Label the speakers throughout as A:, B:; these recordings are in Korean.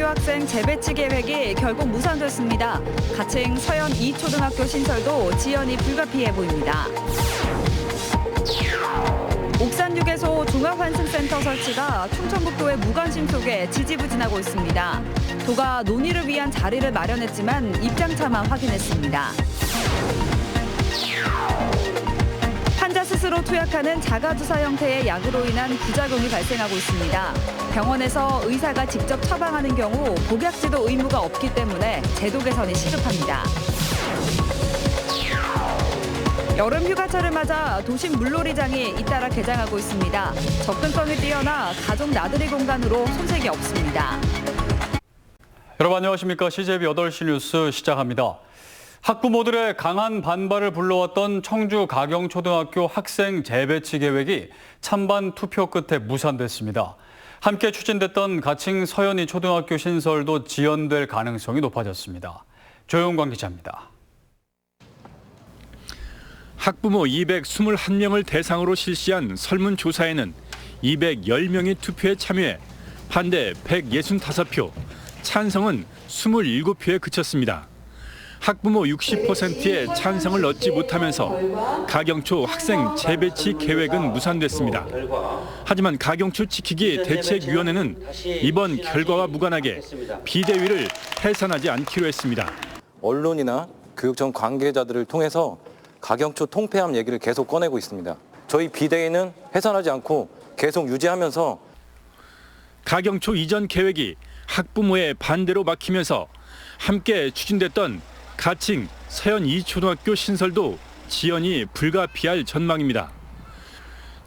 A: 초등학교 학생 재배치 계획이 결국 무산됐습니다. 가칭 서현 2초등학교 신설도 지연이 불가피해 보입니다. 옥산 휴게소 종합환승센터 설치가 충청북도의 무관심 속에 지지부진하고 있습니다. 도가 논의를 위한 자리를 마련했지만 입장차만 확인했습니다. 환자 스스로 투약하는 자가주사 형태의 약으로 인한 부작용이 발생하고 있습니다. 병원에서 의사가 직접 처방하는 경우 복약지도 의무가 없기 때문에 제도 개선이 시급합니다. 여름 휴가철을 맞아 도심 물놀이장이 잇따라 개장하고 있습니다. 접근성이 뛰어나 가족 나들이 공간으로 손색이 없습니다.
B: 여러분 안녕하십니까? CJB 8시 뉴스 시작합니다. 학부모들의 강한 반발을 불러왔던 청주 가경초등학교 학생 재배치 계획이 찬반 투표 끝에 무산됐습니다. 함께 추진됐던 가칭 서현이 초등학교 신설도 지연될 가능성이 높아졌습니다. 조용광 기자입니다.
C: 학부모 221명을 대상으로 실시한 설문조사에는 210명이 투표에 참여해 반대 165표, 찬성은 27표에 그쳤습니다. 학부모 60%의 찬성을 얻지 못하면서 가경초 학생 재배치 계획은 무산됐습니다. 하지만 가경초 지키기 대책위원회는 이번 결과와 무관하게 비대위를 해산하지 않기로 했습니다.
D: 언론이나 교육청 관계자들을 통해서 가경초 통폐합 얘기를 계속 꺼내고 있습니다. 저희 비대위는 해산하지 않고 계속 유지하면서
C: 가경초 이전 계획이 학부모의 반대로 막히면서 함께 추진됐던 가칭 서현 2초등학교 신설도 지연이 불가피할 전망입니다.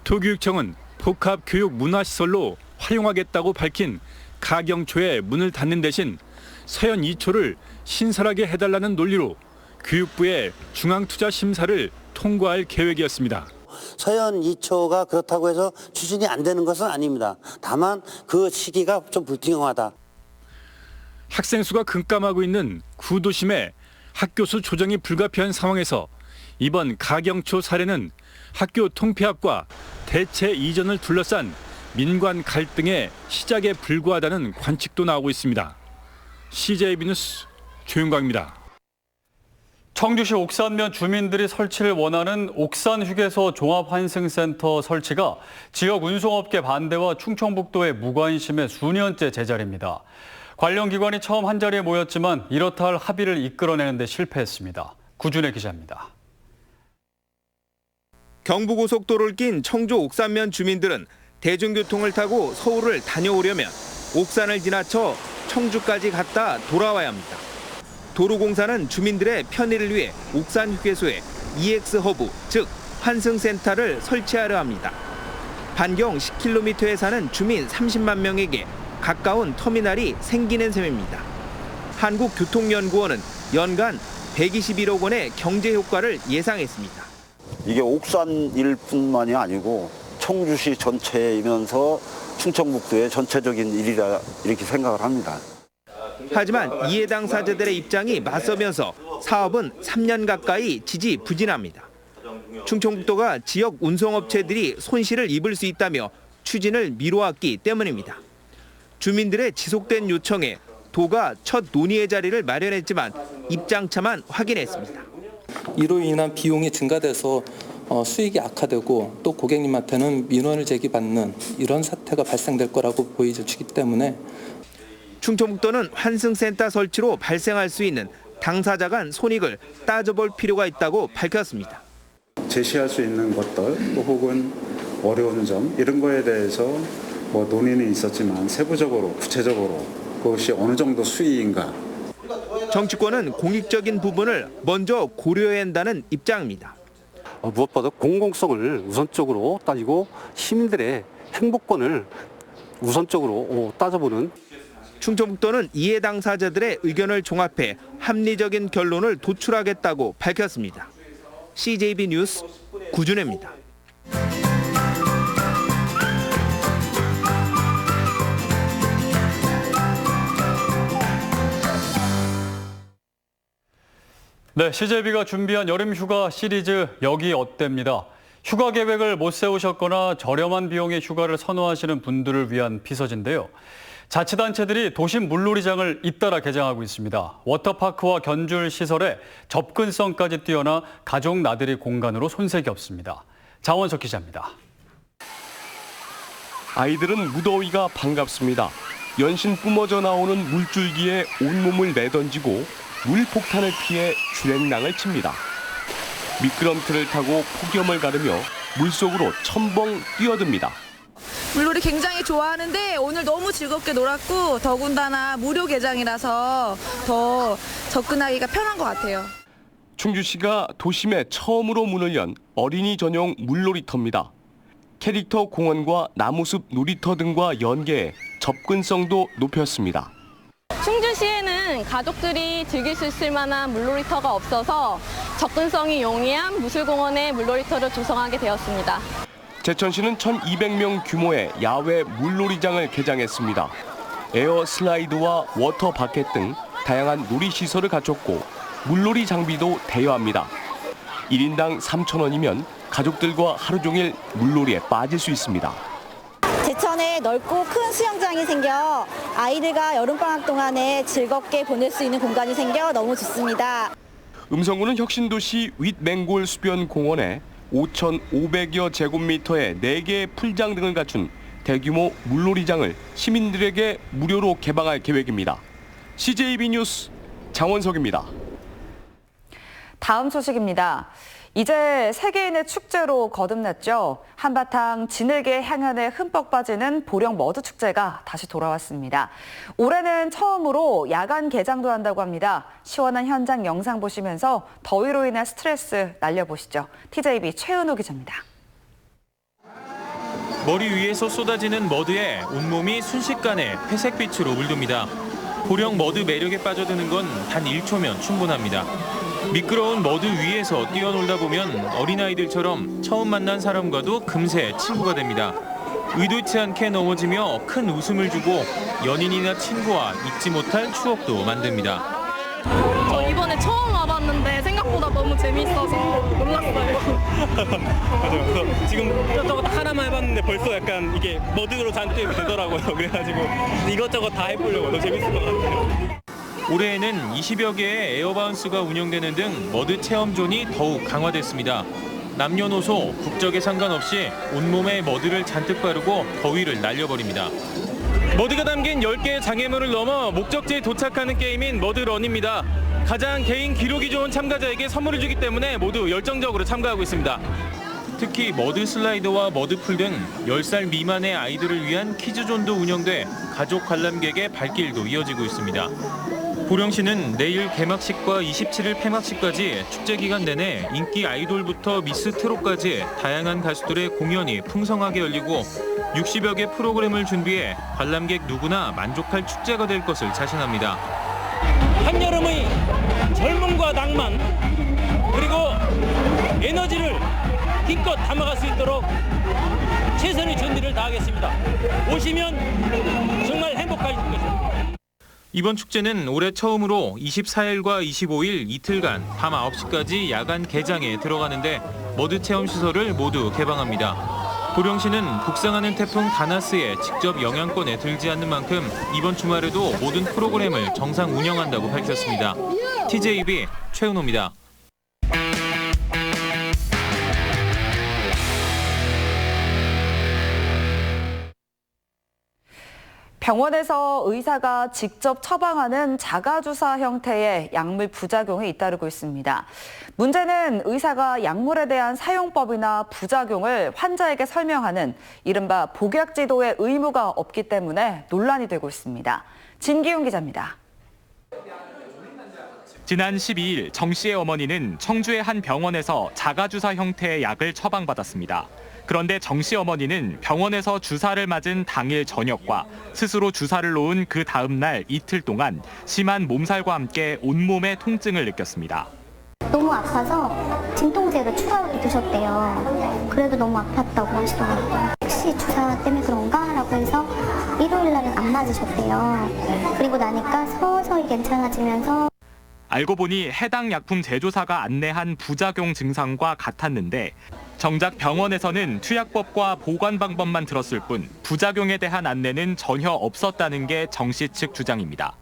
C: 도교육청은 복합교육문화시설로 활용하겠다고 밝힌 가경초에 문을 닫는 대신 서현 2초를 신설하게 해달라는 논리로 교육부의 중앙투자심사를 통과할 계획이었습니다.
E: 서현 2초가 그렇다고 해서 추진이 안 되는 것은 아닙니다. 다만 그 시기가 좀 불투명하다.
C: 학생 수가 급감하고 있는 구도심에 학교 수 조정이 불가피한 상황에서 이번 가경초 사례는 학교 통폐합과 대체 이전을 둘러싼 민관 갈등의 시작에 불과하다는 관측도 나오고 있습니다. CJB 뉴스 조윤광입니다.
B: 청주시 옥산면 주민들이 설치를 원하는 옥산 휴게소 종합환승센터 설치가 지역 운송업계 반대와 충청북도의 무관심에 수년째 제자리입니다. 관련 기관이 처음 한자리에 모였지만 이렇다 할 합의를 이끌어내는 데 실패했습니다. 구준혜 기자입니다.
F: 경부고속도로를 낀 청주 옥산면 주민들은 대중교통을 타고 서울을 다녀오려면 옥산을 지나쳐 청주까지 갔다 돌아와야 합니다. 도로공사는 주민들의 편의를 위해 옥산 휴게소에 EX허브, 즉 환승센터를 설치하려 합니다. 반경 10km에 사는 주민 30만 명에게 가까운 터미널이 생기는 셈입니다. 한국교통연구원은 연간 121억 원의 경제 효과를 예상했습니다.
G: 이게 옥산일 뿐만이 아니고 청주시 전체이면서 충청북도의 전체적인 일이라 이렇게 생각을 합니다.
F: 하지만 이해 당사자들의 입장이 맞서면서 사업은 3년 가까이 지지부진합니다. 충청북도가 지역 운송업체들이 손실을 입을 수 있다며 추진을 미뤄왔기 때문입니다. 주민들의 지속된 요청에 도가 첫 논의의 자리를 마련했지만 입장차만 확인했습니다.
H: 이로 인한 비용이 증가돼서 수익이 악화되고 또 고객님한테는 민원을 제기받는 이런 사태가 발생될 거라고 보여지기 때문에
F: 충청북도는 환승센터 설치로 발생할 수 있는 당사자 간 손익을 따져볼 필요가 있다고 밝혔습니다.
I: 제시할 수 있는 것들 또 혹은 어려운 점 이런 거에 대해서 논의는 있었지만 세부적으로 구체적으로 그것이 어느 정도 수위인가.
F: 정치권은 공익적인 부분을 먼저 고려해야 한다는 입장입니다.
J: 무엇보다 공공성을 우선적으로 따지고 시민들의 행복권을 우선적으로 따져보는
F: 충청북도는 이해 당사자들의 의견을 종합해 합리적인 결론을 도출하겠다고 밝혔습니다. CJB 뉴스 구준혜입니다.
B: 네, CJB가 준비한 여름 휴가 시리즈 여기 어때입니다. 휴가 계획을 못 세우셨거나 저렴한 비용의 휴가를 선호하시는 분들을 위한 피서지인데요. 자치단체들이 도심 물놀이장을 잇따라 개장하고 있습니다. 워터파크와 견줄 시설에 접근성까지 뛰어나 가족 나들이 공간으로 손색이 없습니다. 장원석 기자입니다.
K: 아이들은 무더위가 반갑습니다. 연신 뿜어져 나오는 물줄기에 온몸을 내던지고 물폭탄을 피해 주랭랑을 칩니다. 미끄럼틀을 타고 폭염을 가르며 물속으로 첨벙 뛰어듭니다.
L: 물놀이 굉장히 좋아하는데 오늘 너무 즐겁게 놀았고 더군다나 무료 개장이라서 더 접근하기가 편한 것 같아요.
K: 충주시가 도심에 처음으로 문을 연 어린이 전용 물놀이터입니다. 캐릭터 공원과 나무숲 놀이터 등과 연계해 접근성도 높였습니다.
M: 충주시에는 가족들이 즐길 수 있을 만한 물놀이터가 없어서 접근성이 용이한 무술공원에 물놀이터를 조성하게 되었습니다.
K: 제천시는 1,200명 규모의 야외 물놀이장을 개장했습니다. 에어 슬라이드와 워터 바켓 등 다양한 놀이시설을 갖췄고 물놀이 장비도 대여합니다. 1인당 3,000원이면 가족들과 하루 종일 물놀이에 빠질 수 있습니다.
N: 제천에 넓고 큰 수영장이 생겨 아이들과 여름방학 동안에 즐겁게 보낼 수 있는 공간이 생겨 너무 좋습니다.
K: 음성군은 혁신도시 윗맹골 수변 공원에 5,500여 제곱미터의 4개의 풀장 등을 갖춘 대규모 물놀이장을 시민들에게 무료로 개방할 계획입니다. CJB 뉴스 장원석입니다.
A: 다음 소식입니다. 이제 세계인의 축제로 거듭났죠. 한바탕 진흙의 향연에 흠뻑 빠지는 보령 머드 축제가 다시 돌아왔습니다. 올해는 처음으로 야간 개장도 한다고 합니다. 시원한 현장 영상 보시면서 더위로 인한 스트레스 날려보시죠. TJB 최은호 기자입니다.
O: 머리 위에서 쏟아지는 머드에 온몸이 순식간에 회색빛으로 물듭니다. 보령 머드 매력에 빠져드는 건 단 1초면 충분합니다. 미끄러운 머드 위에서 뛰어놀다 보면 어린아이들처럼 처음 만난 사람과도 금세 친구가 됩니다. 의도치 않게 넘어지며 큰 웃음을 주고 연인이나 친구와 잊지 못할 추억도 만듭니다.
M: 저 이번에 처음 와봤는데 생각보다 너무 재밌어서 놀랐어요.
P: 맞아요. 지금 이것저것 하나만 해봤는데 벌써 약간 이게 머드로 잔뜩 되더라고요. 그래가지고 이것저것 다 해보려고 너무 재밌을 것 같아요.
O: 올해에는 20여 개의 에어바운스가 운영되는 등 머드 체험존이 더욱 강화됐습니다. 남녀노소, 국적에 상관없이 온몸에 머드를 잔뜩 바르고 더위를 날려버립니다.
P: 머드가 담긴 10개의 장애물을 넘어 목적지에 도착하는 게임인 머드런입니다. 가장 개인 기록이 좋은 참가자에게 선물을 주기 때문에 모두 열정적으로 참가하고 있습니다.
O: 특히 머드 슬라이더와 머드풀 등 10살 미만의 아이들을 위한 키즈존도 운영돼 가족 관람객의 발길도 이어지고 있습니다. 보령시는 내일 개막식과 27일 폐막식까지 축제 기간 내내 인기 아이돌부터 미스 트롯까지 다양한 가수들의 공연이 풍성하게 열리고 60여 개 프로그램을 준비해 관람객 누구나 만족할 축제가 될 것을 자신합니다.
P: 한여름의 젊음과 낭만 그리고 에너지를 기껏 담아갈 수 있도록 최선의 준비를 다하겠습니다. 오시면 정말 행복하실 것입니다.
O: 이번 축제는 올해 처음으로 24일과 25일 이틀간 밤 9시까지 야간 개장에 들어가는데 머드 체험 시설을 모두 개방합니다. 보령시는 북상하는 태풍 다나스에 직접 영향권에 들지 않는 만큼 이번 주말에도 모든 프로그램을 정상 운영한다고 밝혔습니다. TJB 최은호입니다.
A: 병원에서 의사가 직접 처방하는 자가주사 형태의 약물 부작용이 잇따르고 있습니다. 문제는 의사가 약물에 대한 사용법이나 부작용을 환자에게 설명하는 이른바 복약지도의 의무가 없기 때문에 논란이 되고 있습니다. 진기훈 기자입니다.
Q: 지난 12일 정 씨의 어머니는 청주의 한 병원에서 자가주사 형태의 약을 처방받았습니다. 그런데 정 씨 어머니는 병원에서 주사를 맞은 당일 저녁과 스스로 주사를 놓은 그 다음 날 이틀 동안 심한 몸살과 함께 온몸에 통증을 느꼈습니다.
R: 너무 아파서 진통제를 추가로 드셨대요. 그래도 너무 아팠다고 하시더라고요. 혹시 주사 때문에 그런가? 라고 해서 일요일 날은 안 맞으셨대요. 그리고 나니까 서서히 괜찮아지면서
Q: 알고 보니 해당 약품 제조사가 안내한 부작용 증상과 같았는데 정작 병원에서는 투약법과 보관 방법만 들었을 뿐 부작용에 대한 안내는 전혀 없었다는 게 정 씨 측 주장입니다.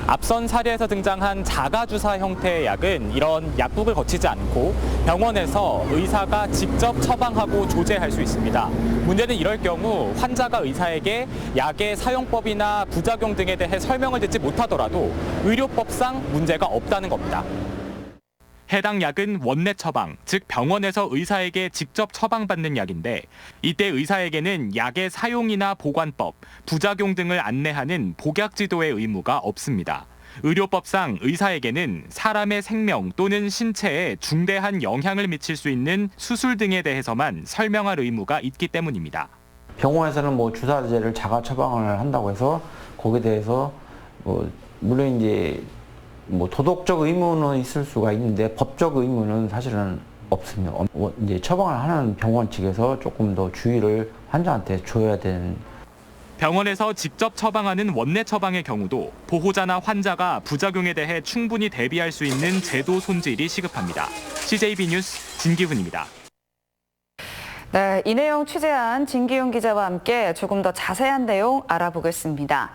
Q: 앞선 사례에서 등장한 자가주사 형태의 약은 이런 약국을 거치지 않고 병원에서 의사가 직접 처방하고 조제할 수 있습니다. 문제는 이럴 경우 환자가 의사에게 약의 사용법이나 부작용 등에 대해 설명을 듣지 못하더라도 의료법상 문제가 없다는 겁니다. 해당 약은 원내 처방, 즉 병원에서 의사에게 직접 처방받는 약인데 이때 의사에게는 약의 사용이나 보관법, 부작용 등을 안내하는 복약 지도의 의무가 없습니다. 의료법상 의사에게는 사람의 생명 또는 신체에 중대한 영향을 미칠 수 있는 수술 등에 대해서만 설명할 의무가 있기 때문입니다.
S: 병원에서는 뭐 주사제를 자가 처방을 한다고 해서 거기에 대해서 물론 이제 도덕적 의무는 있을 수가 있는데 법적 의무는 사실은 없습니다. 이제 처방을 하는 병원 측에서 조금 더 주의를 환자한테 줘야 되는.
Q: 병원에서 직접 처방하는 원내 처방의 경우도 보호자나 환자가 부작용에 대해 충분히 대비할 수 있는 제도 손질이 시급합니다. CJB 뉴스 진기훈입니다.
A: 네, 이 내용 취재한 진기훈 기자와 함께 조금 더 자세한 내용 알아보겠습니다.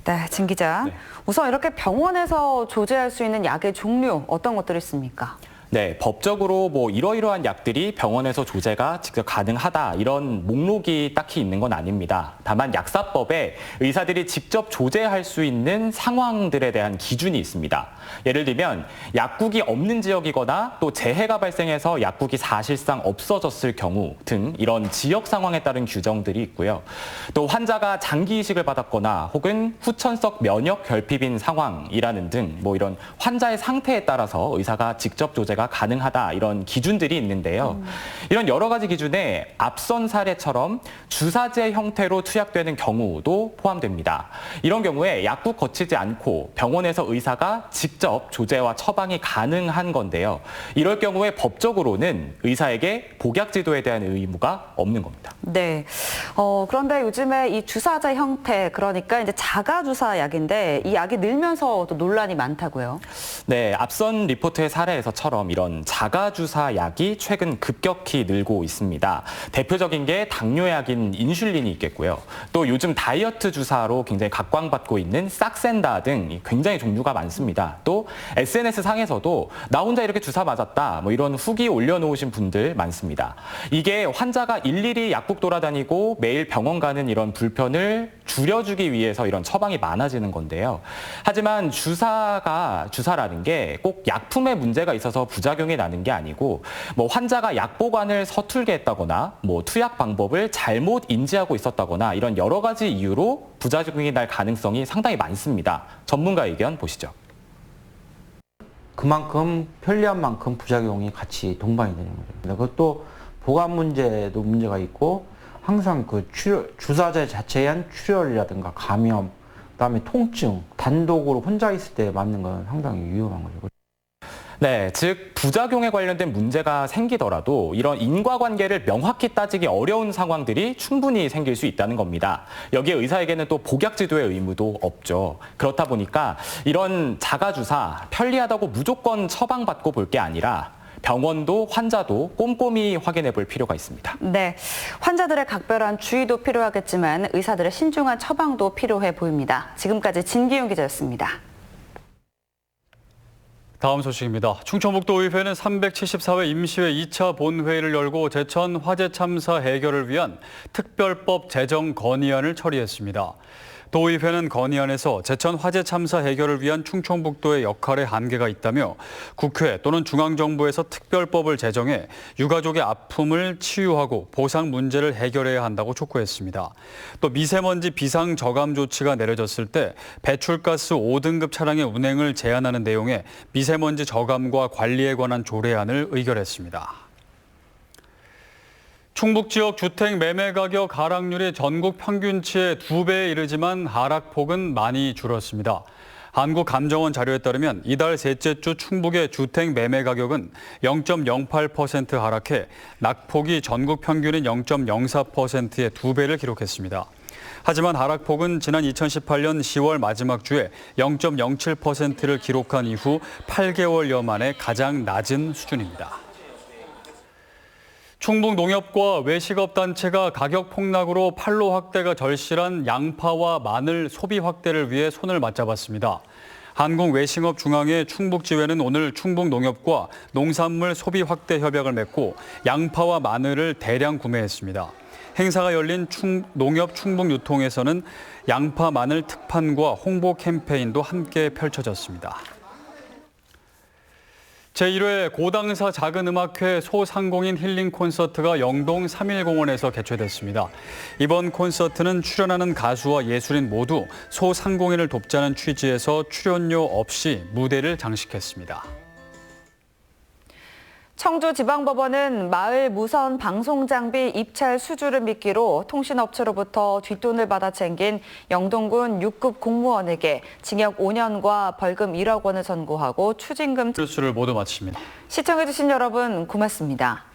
A: 네, 진 기자. 우선 이렇게 병원에서 조제할 수 있는 약의 종류 어떤 것들이 있습니까?
Q: 네, 법적으로 이러이러한 약들이 병원에서 조제가 직접 가능하다 이런 목록이 딱히 있는 건 아닙니다. 다만 약사법에 의사들이 직접 조제할 수 있는 상황들에 대한 기준이 있습니다. 예를 들면 약국이 없는 지역이거나 또 재해가 발생해서 약국이 사실상 없어졌을 경우 등 이런 지역 상황에 따른 규정들이 있고요. 또 환자가 장기 이식을 받았거나 혹은 후천성 면역 결핍인 상황이라는 등 이런 환자의 상태에 따라서 의사가 직접 조제가 가능하다 이런 기준들이 있는데요. 이런 여러 가지 기준에 앞선 사례처럼 주사제 형태로 투약되는 경우도 포함됩니다. 이런 경우에 약국 거치지 않고 병원에서 의사가 직접 조제와 처방이 가능한 건데요. 이럴 경우에 법적으로는 의사에게 복약 지도에 대한 의무가 없는 겁니다.
A: 네. 그런데 요즘에 이 주사제 형태, 그러니까 이제 자가주사 약인데 이 약이 늘면서 또 논란이 많다고요?
Q: 네, 앞선 리포트의 사례에서처럼 이런 자가주사 약이 최근 급격히 늘고 있습니다. 대표적인 게 당뇨약인 인슐린이 있겠고요. 또 요즘 다이어트 주사로 굉장히 각광받고 있는 싹센다 등 굉장히 종류가 많습니다. 또 SNS 상에서도 나 혼자 이렇게 주사 맞았다 이런 후기 올려놓으신 분들 많습니다. 이게 환자가 일일이 약국 돌아다니고 매일 병원 가는 이런 불편을 줄여주기 위해서 이런 처방이 많아지는 건데요. 하지만 주사라는 게 꼭 약품에 문제가 있어서 부작용이 나는 게 아니고 환자가 약 보관을 서툴게 했다거나 투약 방법을 잘못 인지하고 있었다거나 이런 여러 가지 이유로 부작용이 날 가능성이 상당히 많습니다. 전문가 의견 보시죠.
S: 그만큼 편리한 만큼 부작용이 같이 동반이 되는 거죠. 그것도 보관 문제도 문제가 있고 항상 그 주사제 자체에 한 출혈이라든가 감염, 그다음에 통증, 단독으로 혼자 있을 때 맞는 건 상당히 위험한 거죠.
Q: 네, 즉 부작용에 관련된 문제가 생기더라도 이런 인과관계를 명확히 따지기 어려운 상황들이 충분히 생길 수 있다는 겁니다. 여기에 의사에게는 또 복약 지도의 의무도 없죠. 그렇다 보니까 이런 자가주사 편리하다고 무조건 처방받고 볼 게 아니라 병원도 환자도 꼼꼼히 확인해 볼 필요가 있습니다.
A: 네, 환자들의 각별한 주의도 필요하겠지만 의사들의 신중한 처방도 필요해 보입니다. 지금까지 진기훈 기자였습니다.
B: 다음 소식입니다. 충청북도의회는 374회 임시회 2차 본회의를 열고 제천 화재 참사 해결을 위한 특별법 제정 건의안을 처리했습니다. 도의회는 건의안에서 제천 화재 참사 해결을 위한 충청북도의 역할에 한계가 있다며 국회 또는 중앙정부에서 특별법을 제정해 유가족의 아픔을 치유하고 보상 문제를 해결해야 한다고 촉구했습니다. 또 미세먼지 비상 저감 조치가 내려졌을 때 배출가스 5등급 차량의 운행을 제한하는 내용의 미세먼지 저감과 관리에 관한 조례안을 의결했습니다. 충북 지역 주택 매매 가격 하락률이 전국 평균치의 2배에 이르지만 하락폭은 많이 줄었습니다. 한국감정원 자료에 따르면 이달 셋째 주 충북의 주택 매매 가격은 0.08% 하락해 낙폭이 전국 평균인 0.04%의 2배를 기록했습니다. 하지만 하락폭은 지난 2018년 10월 마지막 주에 0.07%를 기록한 이후 8개월여 만에 가장 낮은 수준입니다. 충북농협과 외식업단체가 가격 폭락으로 판로 확대가 절실한 양파와 마늘 소비 확대를 위해 손을 맞잡았습니다. 한국외식업중앙회 충북지회는 오늘 충북농협과 농산물 소비 확대 협약을 맺고 양파와 마늘을 대량 구매했습니다. 행사가 열린 농협 충북유통에서는 양파 마늘 특판과 홍보 캠페인도 함께 펼쳐졌습니다. 제1회 고당사 작은음악회 소상공인 힐링 콘서트가 영동 3.1공원에서 개최됐습니다. 이번 콘서트는 출연하는 가수와 예술인 모두 소상공인을 돕자는 취지에서 출연료 없이 무대를 장식했습니다.
A: 청주지방법원은 마을 무선 방송장비 입찰 수주를 미끼로 통신업체로부터 뒷돈을 받아 챙긴 영동군 6급 공무원에게 징역 5년과 벌금 1억 원을 선고하고 추징금
B: 뉴스를 모두 마칩니다.
A: 시청해주신 여러분 고맙습니다.